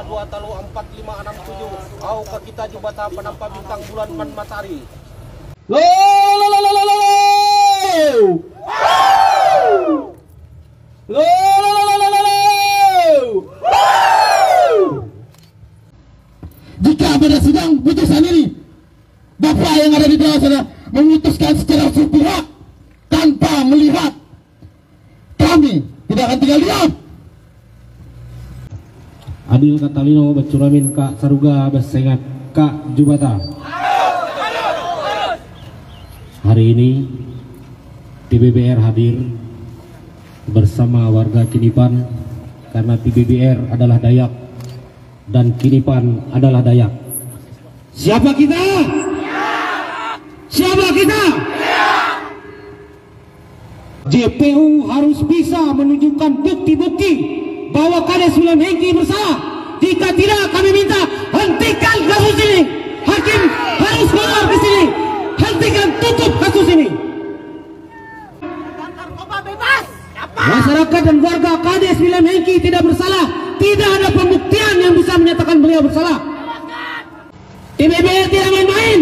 2 au ka kita jubata penampa bintang bulan man matahari. Jika pada sidang putusan ini Bapak yang ada di bawah sana memutuskan secara sepihak tanpa melihat, kami tidak akan tinggal diam. Adil Katalino Bacuramin Kak Saruga Basengat Kak Jubata. Hari ini TBBR hadir bersama warga Kinipan karena TBBR adalah Dayak dan Kinipan adalah Dayak. Siapa kita? Siapa kita? JPU harus bisa menunjukkan bukti-bukti bahwa Kades William Hengki bersalah. Jika tidak, kami minta hentikan kasus ini. Hakim harus keluar di sini. Hentikan, tutup kasus ini. Masyarakat dan warga Kades William Hengki tidak bersalah. Tidak ada pembuktian yang bisa menyatakan beliau bersalah. TBBR tidak main-main.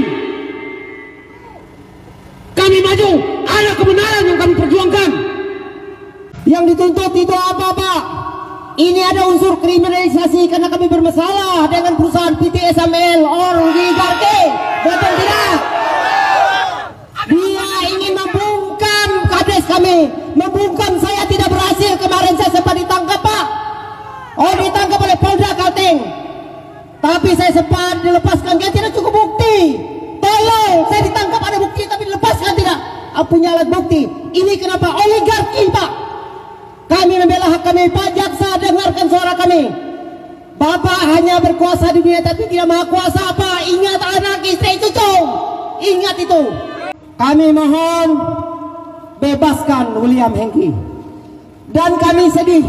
Kami maju, ada kebenaran yang kami perjuangkan. Yang dituntut itu apa, Pak? Ini ada unsur kriminalisasi karena kami bermasalah dengan perusahaan PT SML oligarki. Betul tidak? Dia ingin membungkam Kades kami, membungkam saya tidak berhasil. Kemarin saya sempat ditangkap, Pak. Oh, ditangkap oleh Polda Kalteng. Tapi saya sempat dilepaskan, dia tidak cukup bukti. Tolong, saya ditangkap ada bukti tapi dilepaskan tidak. Punya alat bukti. Ini kenapa? Oligarki, Pak. Kami membela hak kami. Pak Jaksa, dengarkan suara kami. Bapak hanya berkuasa di dunia tapi tidak maha kuasa, Pak. Ingat anak, istri, cucu. Ingat itu. Kami mohon bebaskan William Hengki. Dan kami sedih,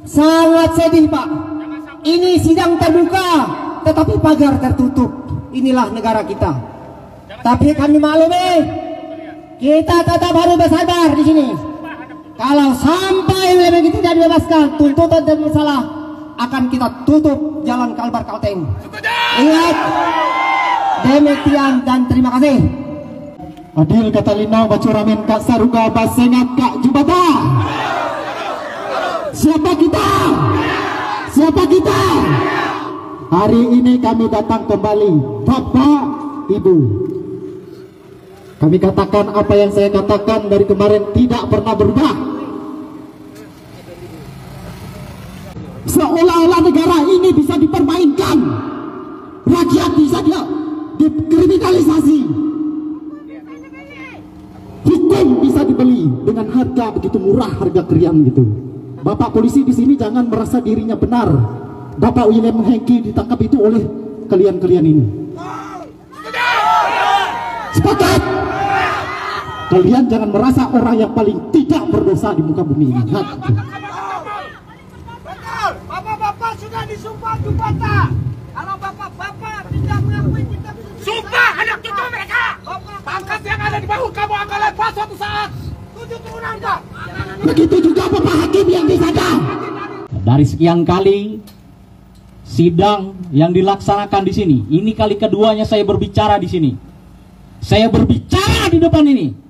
sangat sedih, Pak. Ini sidang terbuka tetapi pagar tertutup. Inilah negara kita. Tapi kami maklumi, kita tetap harus bersabar di sini. Kalau sampai William Hengki tidak dibebaskan, tuntutan dan masalah akan kita tutup jalan Kalbar Kalteng. Ingat, demikian dan terima kasih. Adil Katalino Bacuramin Kak Saruga Basengat Kak Jubata. Siapa kita? Siapa kita? Hari ini kami datang kembali, Bapak, Ibu. Kami katakan apa yang saya katakan dari kemarin tidak pernah berubah. Seolah-olah negara ini bisa dipermainkan, rakyat bisa dikriminalisasi, hukum bisa dibeli dengan harga begitu murah, harga kriam gitu. Bapak polisi di sini jangan merasa dirinya benar. Bapak William Hengki ditangkap itu oleh kalian-kalian ini. Sepakat? Kalian jangan merasa orang yang paling tidak berdosa di muka bumi ini. Bapak-bapak sudah disumpah Jubata. Kalau bapak-bapak tidak mengakui kita sumpah anak cucu mereka. Pangkat yang ada di bahu kamu akan lepas suatu saat. Tujuh turunan, Pak. Begitu juga Bapak Hakim yang di sana. Dari sekian kali sidang yang dilaksanakan di sini, ini kali keduanya saya berbicara di sini. Saya berbicara di depan ini.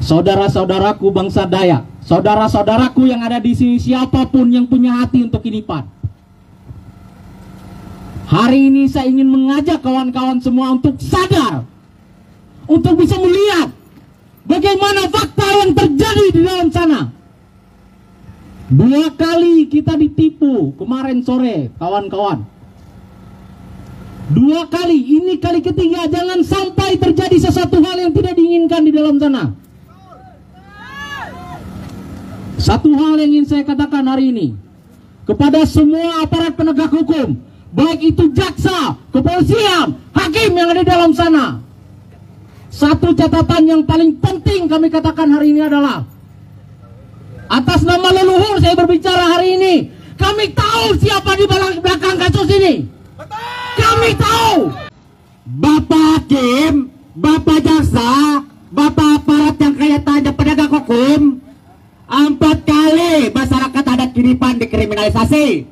Saudara-saudaraku bangsa Dayak, saudara-saudaraku yang ada di sini, siapapun yang punya hati untuk Kinipan. Hari ini saya ingin mengajak kawan-kawan semua untuk sadar, untuk bisa melihat bagaimana fakta yang terjadi di dalam sana. 2 kali kita ditipu kemarin sore, kawan-kawan. 2 kali, ini kali ketiga. Jangan sampai terjadi sesuatu hal yang tidak diinginkan di dalam sana. Satu hal yang ingin saya katakan hari ini kepada semua aparat penegak hukum, baik itu jaksa, kepolisian, hakim yang ada di dalam sana. Satu catatan yang paling penting kami katakan hari ini adalah, atas nama leluhur saya berbicara hari ini. Kami tahu siapa di belakang kasus ini. Kami tahu. Bapak Hakim, Bapak Jaksa, Bapak aparat yang kaya tanda penegak hukum, 4 kali masyarakat adat Kinipan dikriminalisasi.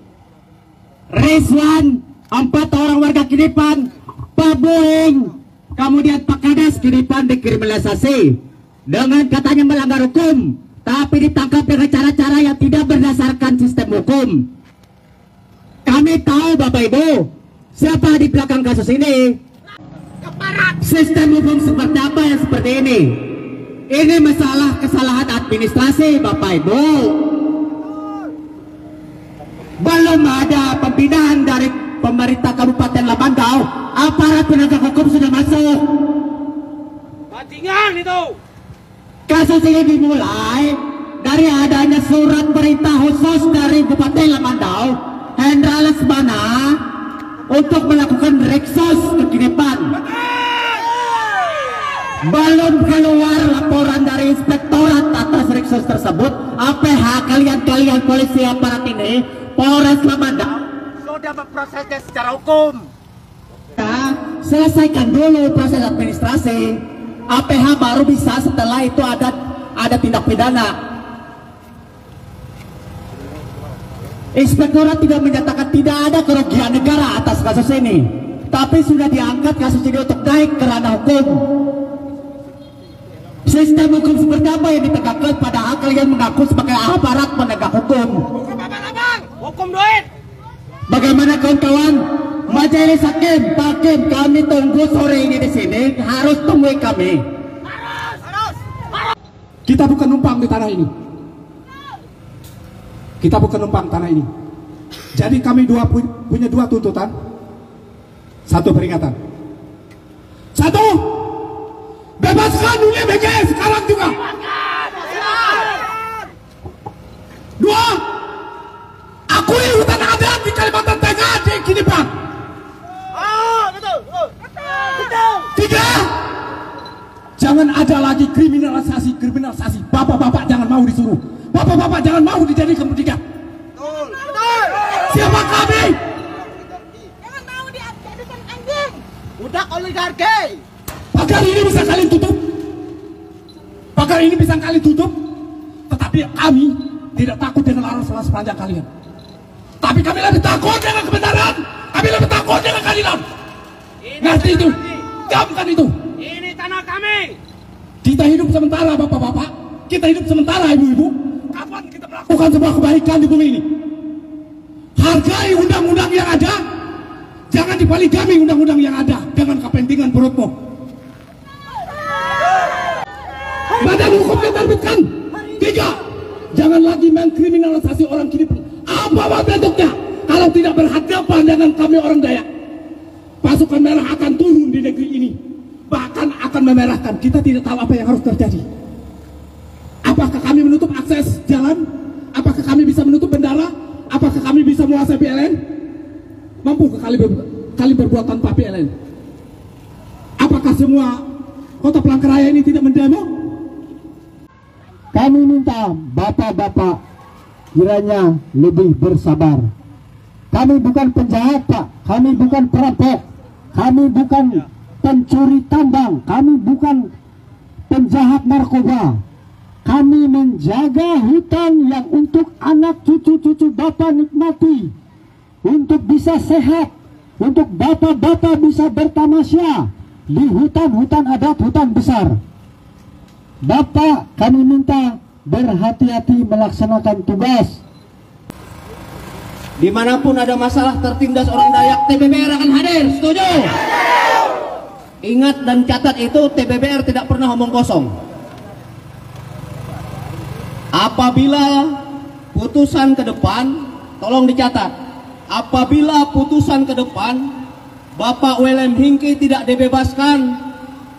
Rizwan, 4 orang warga Kinipan, Pak Boeing, kemudian Pak Kades Kinipan dikriminalisasi dengan katanya melanggar hukum, tapi ditangkap dengan cara-cara yang tidak berdasarkan sistem hukum. Kami tahu Bapak Ibu, siapa di belakang kasus ini. Sistem hukum seperti apa yang seperti ini? Ini masalah kesalahan administrasi Bapak Ibu. Belum ada pembinaan dari pemerintah Kabupaten Lamandau, aparat penegak hukum sudah masuk. Bajingan itu. Kasus ini dimulai dari adanya surat perintah khusus dari Bupati Lamandau, Hendra Lesmana, untuk melakukan reksos ke Kinipan. Belum keluar laporan dari inspektorat atas reksos tersebut. APH kalian polisi aparat ini, Polres Lamandau Sudah memprosesnya secara hukum. ya, selesaikan dulu proses administrasi. APH baru bisa setelah itu ada tindak pidana. Inspektorat tidak menyatakan tidak ada kerugian negara atas kasus ini, tapi sudah diangkat kasus ini untuk naik ke ranah hukum. Sistem hukum seperti apa yang ditegakkan padahal kalian mengaku sebagai aparat penegak hukum? Hukum abang-abang. Hukum duit. Bagaimana kawan-kawan? Majelis Hakim, Pak Hakim, kami tunggu sore ini di sini, harus temui kami. Harus. Kita bukan numpang di tanah ini. Kita bukan numpang tanah ini. Jadi kami punya 2 tuntutan. 1 peringatan. 1, bebaskan Nuli BG sekarang juga. 2, akui hutan adat di Kalimantan Tengah di Kinipan. Betul. 3, jangan ada lagi kriminalisasi. Bapak-bapak jangan mau disuruh. Bapak-bapak jangan mau dijadikan bertiga. Betul. Siapa kami? Jangan mau dijadikan anjing. Budak oligarki. Pagar ini bisa kalian tutup. Pagar ini bisa kalian tutup. Tetapi kami tidak takut dengan arus panjang kalian. Tapi kami lebih takut dengan kebenaran. Kami lebih takut dengan keadilan. Ngerti itu? Camkan itu. Ini tanah kami. Kita hidup sementara bapak-bapak. Kita hidup sementara ibu-ibu. Kapan kita melakukan sebuah kebaikan di bumi ini? Hargai undang-undang yang ada. Jangan dipoligami undang-undang yang ada dengan kepentingan perutmu. Badan hukum diterbitkan. 3, jangan lagi mengkriminalisasi orang Kinipan. Apa bentuknya? Kalau tidak berhadapan dengan kami orang Dayak, pasukan merah akan turun di negeri ini, bahkan akan memerahkan. Kita tidak tahu apa yang harus terjadi. Apakah kami menutup akses jalan? Apakah kami bisa menutup bendara? Apakah kami bisa menguasai PLN? Mampukah kali berbuat tanpa PLN? Apakah semua kota Palangkaraya ini tidak mendemo? Kami minta bapak-bapak kiranya lebih bersabar. Kami bukan penjahat Pak, kami bukan perampok, kami bukan pencuri tambang, kami bukan penjahat narkoba. Kami menjaga hutan yang untuk anak cucu-cucu Bapak nikmati, untuk bisa sehat, untuk Bapak-bapak bisa bertamasya di hutan-hutan adat, hutan besar. Bapak, kami minta berhati-hati melaksanakan tugas. Dimanapun ada masalah tertindas orang Dayak, TBBR akan hadir. Setuju? Ingat dan catat itu, TBBR tidak pernah omong kosong. Apabila putusan ke depan, tolong dicatat. Apabila putusan ke depan Bapak William Hingki tidak dibebaskan,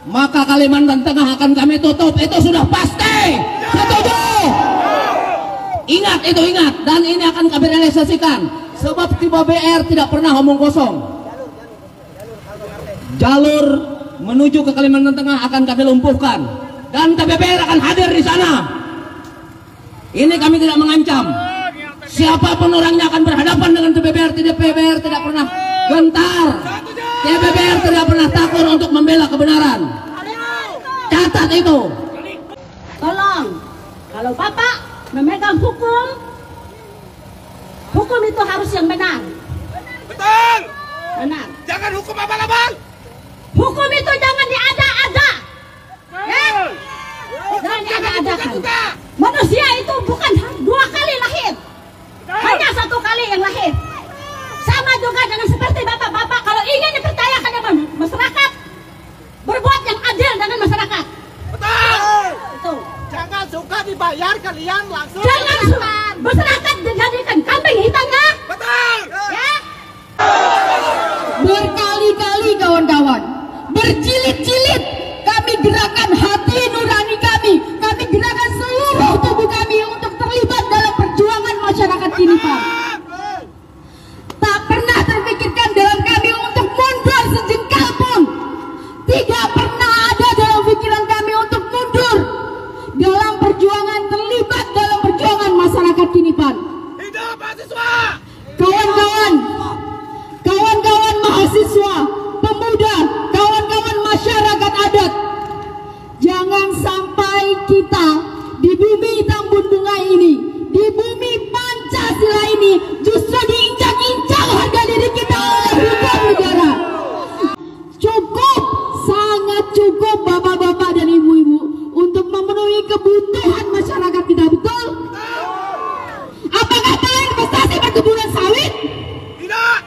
maka Kalimantan Tengah akan kami tutup. Itu sudah pasti. Setuju? Ingat itu, ingat. Dan ini akan kami realisasikan. Sebab TBBR tidak pernah omong kosong. Jalur menuju ke Kalimantan Tengah akan kami lumpuhkan. Dan TBBR akan hadir di sana. Ini kami tidak mengancam. Siapapun orangnya akan berhadapan dengan TBBR. TBBR tidak pernah gentar. TBBR tidak pernah takut untuk membela kebenaran. Catat itu. Tolong, kalau Bapak memegang hukum, hukum itu harus yang benar. Jangan hukum abal-abal. Hukum itu jangan diada-ada. Ya? Jangan diada-adakan. Manusia itu bukan 2 kali lahir. Hanya 1 kali yang lahir. Sama juga dengan seperti bapak-bapak kalau ingin dipercayakan dengan masyarakat, berbuat yang adil dengan masyarakat. Betul. Itu. Jangan suka dibayar, kalian langsung. Jangan masyarakat dijadikan kambing hitamnya. Betul. Ya. Berkali-kali kawan-kawan, berjilid-jilid kami gerakan hati nurani kami gerakan seluruh tubuh kami untuk terlibat dalam perjuangan masyarakat Kinipan. Tak pernah terpikirkan dalam kami untuk mundur sejengkal pun. Tidak pernah ada dalam pikiran kami untuk mundur dalam perjuangan, terlibat dalam perjuangan masyarakat Kinipan. Hidup mahasiswa. Kawan-kawan mahasiswa, pemuda, kawan-kawan masyarakat adat, jangan sampai kita di bumi Tambun Bunga ini, di bumi Pancasila ini justru diinjak-injak harga diri kita oleh hukum negara. Cukup, sangat cukup bapak-bapak dan ibu-ibu untuk memenuhi kebutuhan masyarakat kita, betul? Apakah perlu investasi perkebunan sawit? Tidak.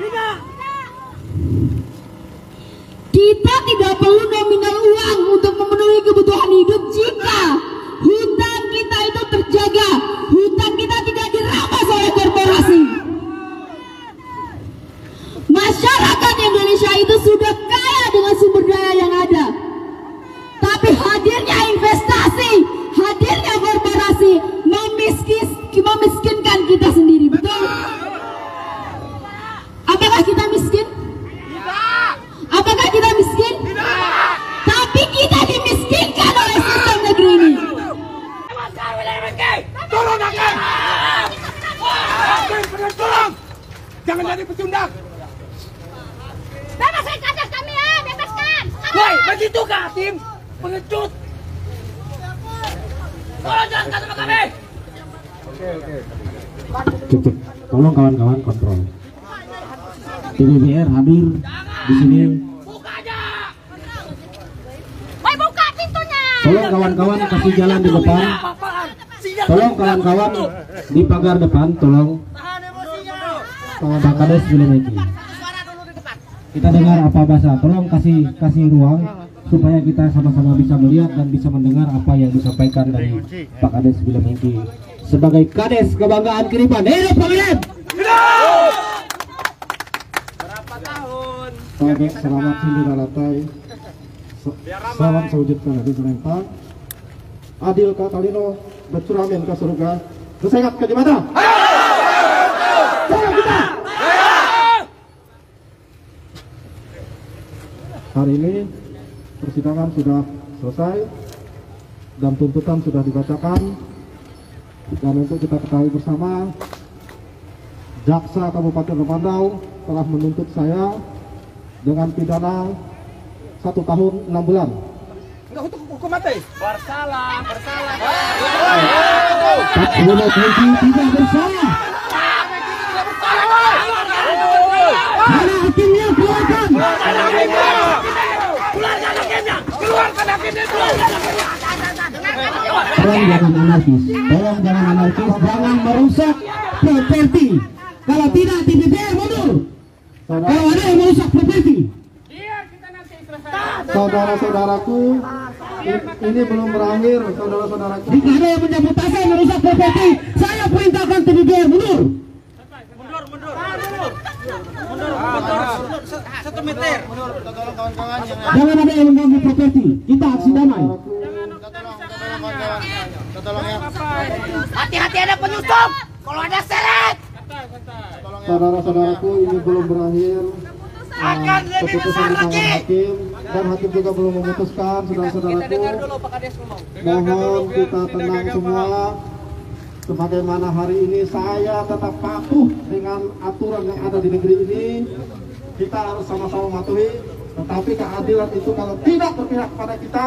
Kita tidak perlu nominal uang untuk memenuhi kebutuhan hidup jika hutan kita itu terjaga, hutan kita tidak dirampas oleh korporasi. Masyarakat Indonesia itu sudah kaya dengan sumber daya yang ada, tapi hadirnya investasi, hadirnya korporasi memiskinkan kita sendiri, betul? Apakah kita miskin? Apakah kita miskin? Tapi kita dimiskinkan oleh sistem negeri ini. Tolong Hakim. Tolong. Jangan jadi pecundang. Bebaskan kader kami ya, bebaskan. Woi, begitu kah Hakim? Pengecut. Tolong jelaskan sama kami. Cek. Tolong kawan-kawan kontrol. TBBR hadir di sini. Buka aja. Woi, buka pintunya. Tolong kawan-kawan kasih jalan di depan. Tolong kawan-kawan di pagar depan. Tolong. Pak Kades Bilemeki. Kita dengar apa bahasa. Tolong kasih ruang supaya kita sama-sama bisa melihat dan bisa mendengar apa yang disampaikan dari Pak Kades Bilemeki sebagai Kades kebanggaan Kinipan. Hidup Pak Bilem! Hidup! Selamat sindir alatai. Salam sewujudkan adil serempang. Adil Katalino bercuramin ke surga. Bersehat ke di mana? Salam kita! Hari ini persidangan sudah selesai dan tuntutan sudah dibacakan, dan untuk kita ketahui bersama, Jaksa Kabupaten Rempandau telah menuntut saya dengan pidana 1 tahun 6 bulan. Enggak untuk hukum mati. Bersalah. Tak boleh tidak bersalah. Mana hakimnya keluarkan. Keluarkan hakimnya. Tolong jangan anarkis, jangan merusak properti. Kalau tidak TBBR mundur. Kalau ada yang merusak properti. Saudara-saudaraku, ini belum berakhir, saudara-saudaraku. Jika ada yang menyabotase merusak properti, saya perintahkan TBBR mundur. Satu meter. Jangan ada yang mengganggu properti. Kita aksi damai. Hati-hati ada penyusup. Kalau ada seret. Saudara-saudaraku, ini belum berakhir. Akan lebih besar lagi. Hakim dan hakim juga belum memutuskan, saudara-saudaraku. Mohon kita tenang semua. Sebagaimana hari ini saya tetap patuh dengan aturan yang ada di negeri ini. Kita harus sama-sama mematuhi. Tetapi keadilan itu kalau tidak berpihak kepada kita,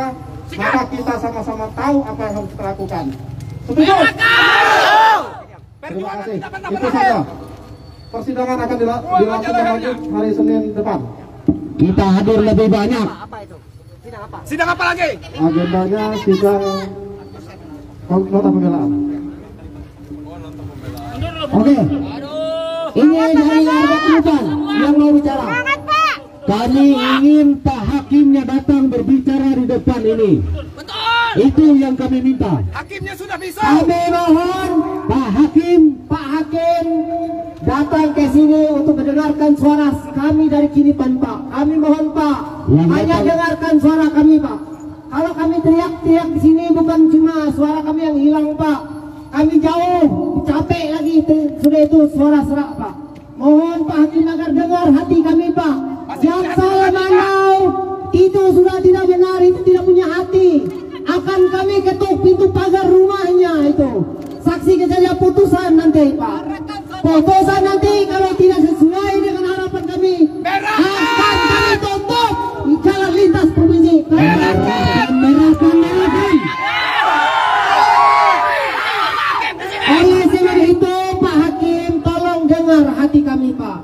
maka kita sama-sama tahu apa yang harus kita lakukan. Setuju? Terima kasih. Itu saja. Persidangan akan dilakukan lagi hari Senin depan. kita hadir lebih banyak. Sidang apa lagi? Agendanya sidang nota pembelaan. Oke. Ini dari warga Kinipan yang mau bicara. Kami ingin Pak Hakimnya datang berbicara di depan ini. Betul. Itu yang kami minta. Hakimnya sudah bisa. Kami mohon Pak Hakim datang ke sini untuk mendengarkan suara kami dari Kinipan, Pak. Kami mohon Pak, hanya dengarkan suara kami, Pak. Kalau kami teriak-teriak di sini bukan cuma suara kami yang hilang, Pak. Kami jauh, capek lagi sudah itu suara serak, Pak. Mohon Pak Hakim agar dengar hati kami, Pak. Jaksa Manau itu sudah tidak benar, itu tidak punya hati. Akan kami ketuk pintu pagar rumahnya itu. Saksikan saja putusan nanti, Pak. Putusan nanti kalau tidak sesuai dengan harapan kami, akan kami tutup jalan lintas provinsi. Merahkan. Oleh sebab itu, Pak Hakim, tolong dengar hati kami, Pak.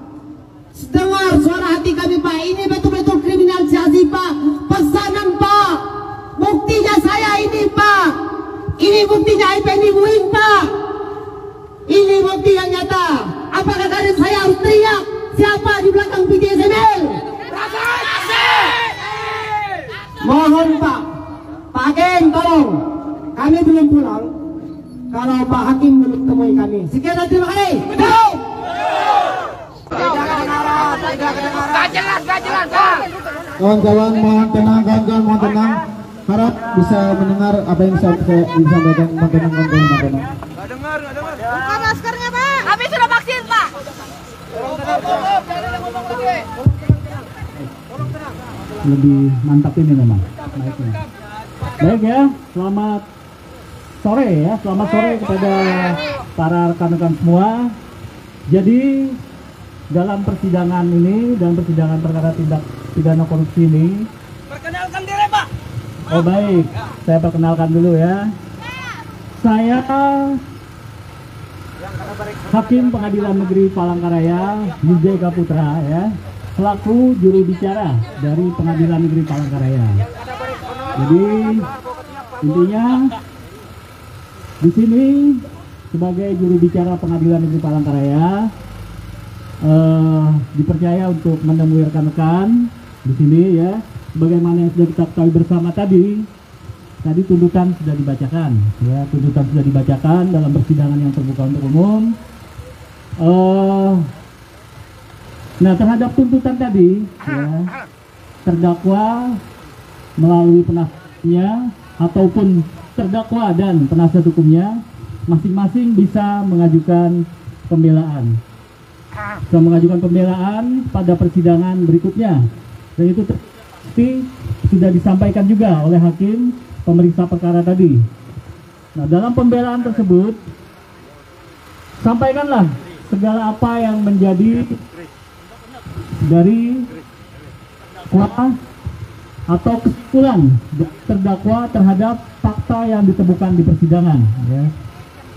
Dengar suara hati kami, Pak. Ini betul-betul kriminalisasi, Pak. Pesanan, Pak. Buktinya saya ini, Pak. Ini buktinya IPN Wing, Pak. Ini bukti yang nyata. Apakah karena saya harus teriak siapa di belakang PDSML? Mohon Pak, Pak Hakim tolong. Kami belum pulang. Kalau Pak Hakim belum temui kami. Sekian dan terima kasih. Betul. Gak jelas. Kawan-kawan mohon tenang, mohon tenang. Harap bisa mendengar apa yang saya disampaikan. Mohon tenang. Gak dengar. Buka maskernya, Pak. Kami sudah vaksin, Pak. Lebih mantap ini memang naiknya. Baik ya, selamat sore kepada para rekan-rekan semua. Jadi dalam persidangan perkara tindak pidana korupsi ini, Perkenalkan diri, Pak. oh baik, saya perkenalkan dulu ya. Saya Hakim Pengadilan Negeri Palangkaraya Wijaya Putra ya, selaku juru bicara dari Pengadilan Negeri Palangkaraya. Jadi intinya di sini sebagai juru bicara Pengadilan Negeri Palangkaraya dipercaya untuk menemui rekan-rekan di sini ya. Sebagaimana yang sudah kita ketahui bersama tadi tuntutan sudah dibacakan ya, dalam persidangan yang terbuka untuk umum. Nah, terhadap tuntutan tadi ya, terdakwa melalui penasihatnya ataupun terdakwa dan penasihat hukumnya masing-masing bisa mengajukan pembelaan pada persidangan berikutnya, dan itu sudah disampaikan juga oleh hakim pemeriksa perkara tadi. Nah, dalam pembelaan tersebut sampaikanlah segala apa yang menjadi dari kuasa atau kesimpulan terdakwa terhadap fakta yang ditemukan di persidangan ya.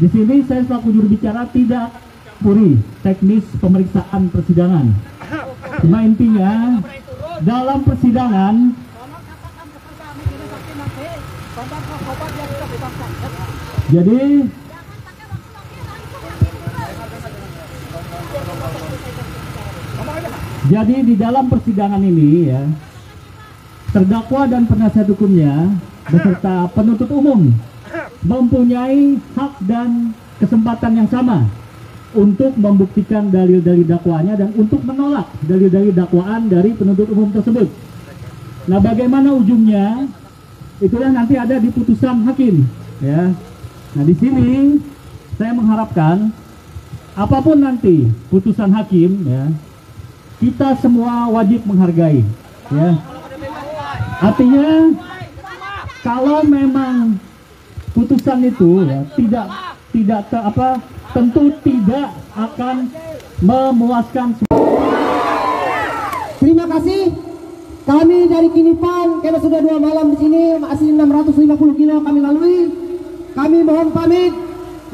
Di sini saya selaku juru bicara tidak puri teknis pemeriksaan persidangan. Cuma intinya dalam persidangan jadi di dalam persidangan ini ya, terdakwa dan penasihat hukumnya beserta penuntut umum mempunyai hak dan kesempatan yang sama untuk membuktikan dalil-dalil dakwaannya dan untuk menolak dalil-dalil dakwaan dari penuntut umum tersebut. Nah, bagaimana ujungnya itulah nanti ada di putusan hakim ya. Nah, di sini saya mengharapkan apapun nanti putusan hakim ya, kita semua wajib menghargai ya. Artinya kalau memang putusan itu ya tentu tidak akan memuaskan. Terima kasih. Kami dari Kinipan, karena sudah 2 malam di sini, masih 650 kilo kami lalui. Kami mohon pamit,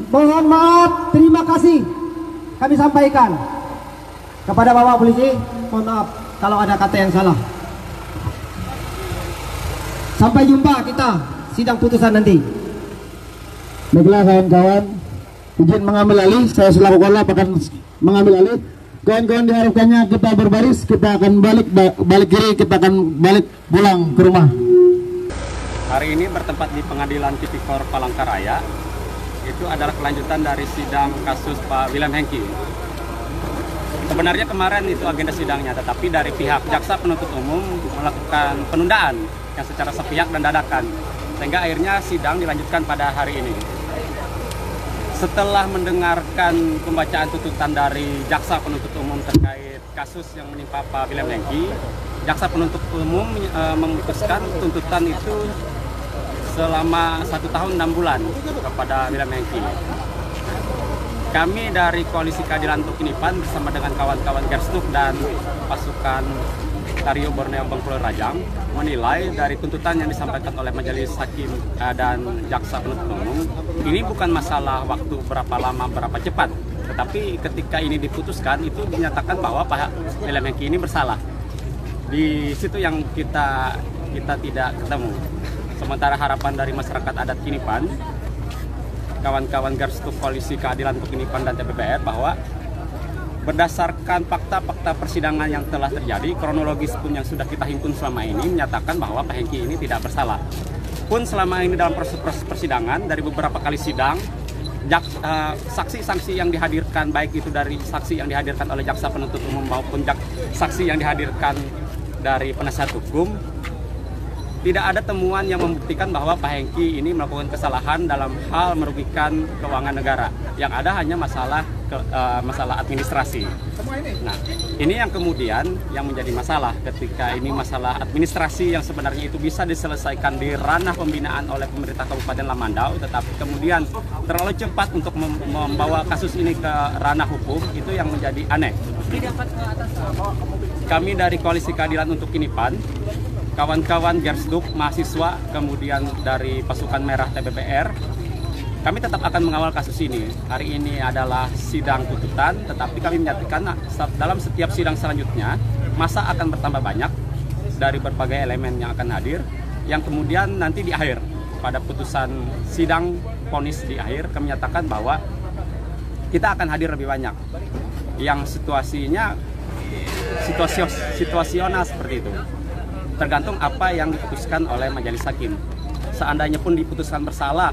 mohon maaf, terima kasih. Kami sampaikan kepada Bapak Polisi, mohon maaf. kalau ada kata yang salah. Sampai jumpa kita sidang putusan nanti. Baiklah kawan-kawan, izin mengambil alih, saya selaku kola akan mengambil alih. Kawan-kawan diharapkannya kita berbaris, kita akan balik kiri, kita akan balik pulang ke rumah. Hari ini bertempat di Pengadilan Tipikor Palangkaraya. Itu adalah kelanjutan dari sidang kasus Pak William Hengki. Sebenarnya kemarin itu agenda sidangnya, tetapi dari pihak jaksa penuntut umum melakukan penundaan yang secara sepihak dan dadakan, sehingga akhirnya sidang dilanjutkan pada hari ini. Setelah mendengarkan pembacaan tuntutan dari jaksa penuntut umum terkait kasus yang menimpa Pak William Hengki, jaksa penuntut umum memutuskan tuntutan itu selama 1 tahun 6 bulan kepada William Hengki. Kami dari Koalisi Keadilan untuk Kinipan bersama dengan kawan-kawan Gerstuk dan pasukan Tario Borneo Bengkulu Rajang menilai dari tuntutan yang disampaikan oleh majelis hakim dan jaksa penuntut umum ini bukan masalah waktu berapa lama berapa cepat, tetapi ketika ini diputuskan itu dinyatakan bahwa Pak William Hengki ini bersalah. Di situ yang kita tidak ketemu. Sementara harapan dari masyarakat adat Kinipan, kawan-kawan Gerstuk Koalisi Keadilan untuk Kinipan dan TPPR, bahwa berdasarkan fakta-fakta persidangan yang telah terjadi, kronologis pun yang sudah kita himpun selama ini menyatakan bahwa Pak Hengki ini tidak bersalah. Pun selama ini dalam proses persidangan dari beberapa kali sidang, saksi-saksi yang dihadirkan, baik itu dari saksi yang dihadirkan oleh jaksa penuntut umum maupun saksi yang dihadirkan dari penasihat hukum, tidak ada temuan yang membuktikan bahwa Pak Hengki ini melakukan kesalahan dalam hal merugikan keuangan negara. Yang ada hanya masalah administrasi. Nah, ini yang kemudian yang menjadi masalah ketika ini masalah administrasi yang sebenarnya itu bisa diselesaikan di ranah pembinaan oleh pemerintah Kabupaten Lamandau, tetapi kemudian terlalu cepat untuk membawa kasus ini ke ranah hukum, itu yang menjadi aneh. Kami dari Koalisi Keadilan untuk Kinipan, kawan-kawan Gerstuk, mahasiswa, kemudian dari pasukan merah TPPR, kami tetap akan mengawal kasus ini. Hari ini adalah sidang tuntutan, tetapi kami menyatakan dalam setiap sidang selanjutnya, masa akan bertambah banyak dari berbagai elemen yang akan hadir, yang kemudian nanti di akhir, pada putusan sidang vonis di akhir, kami menyatakan bahwa kita akan hadir lebih banyak. Yang situasinya situasional seperti itu. Tergantung apa yang diputuskan oleh majelis hakim. Seandainya pun diputuskan bersalah,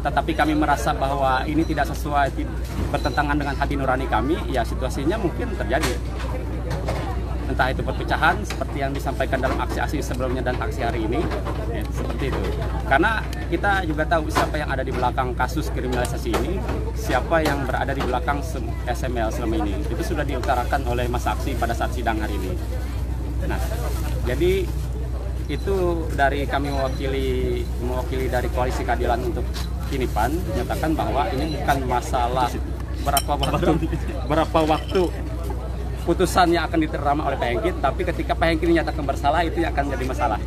tetapi kami merasa bahwa ini tidak sesuai, bertentangan dengan hati nurani kami, ya situasinya mungkin terjadi. Entah itu perpecahan seperti yang disampaikan dalam aksi-aksi sebelumnya dan aksi hari ini, ya, seperti itu. Karena kita juga tahu siapa yang ada di belakang kasus kriminalisasi ini, siapa yang berada di belakang SML selama ini. Itu sudah diutarakan oleh mas saksi pada saat sidang hari ini. Nah, jadi itu dari kami mewakili dari Koalisi Keadilan untuk Kinipan menyatakan bahwa ini bukan masalah berapa waktu putusan yang akan diterima oleh Pak Hengki, tapi ketika Pak Hengki dinyatakan bersalah itu yang akan jadi masalah.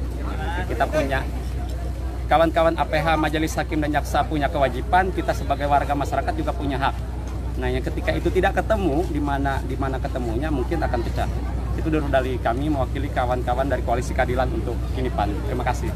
Kita punya kawan-kawan APH, majelis hakim dan jaksa punya kewajiban, kita sebagai warga masyarakat juga punya hak. Nah, yang ketika itu tidak ketemu, di mana ketemunya mungkin akan pecah. Itu dulu dari kami mewakili kawan-kawan dari Koalisi Keadilan untuk Kinipan. Terima kasih.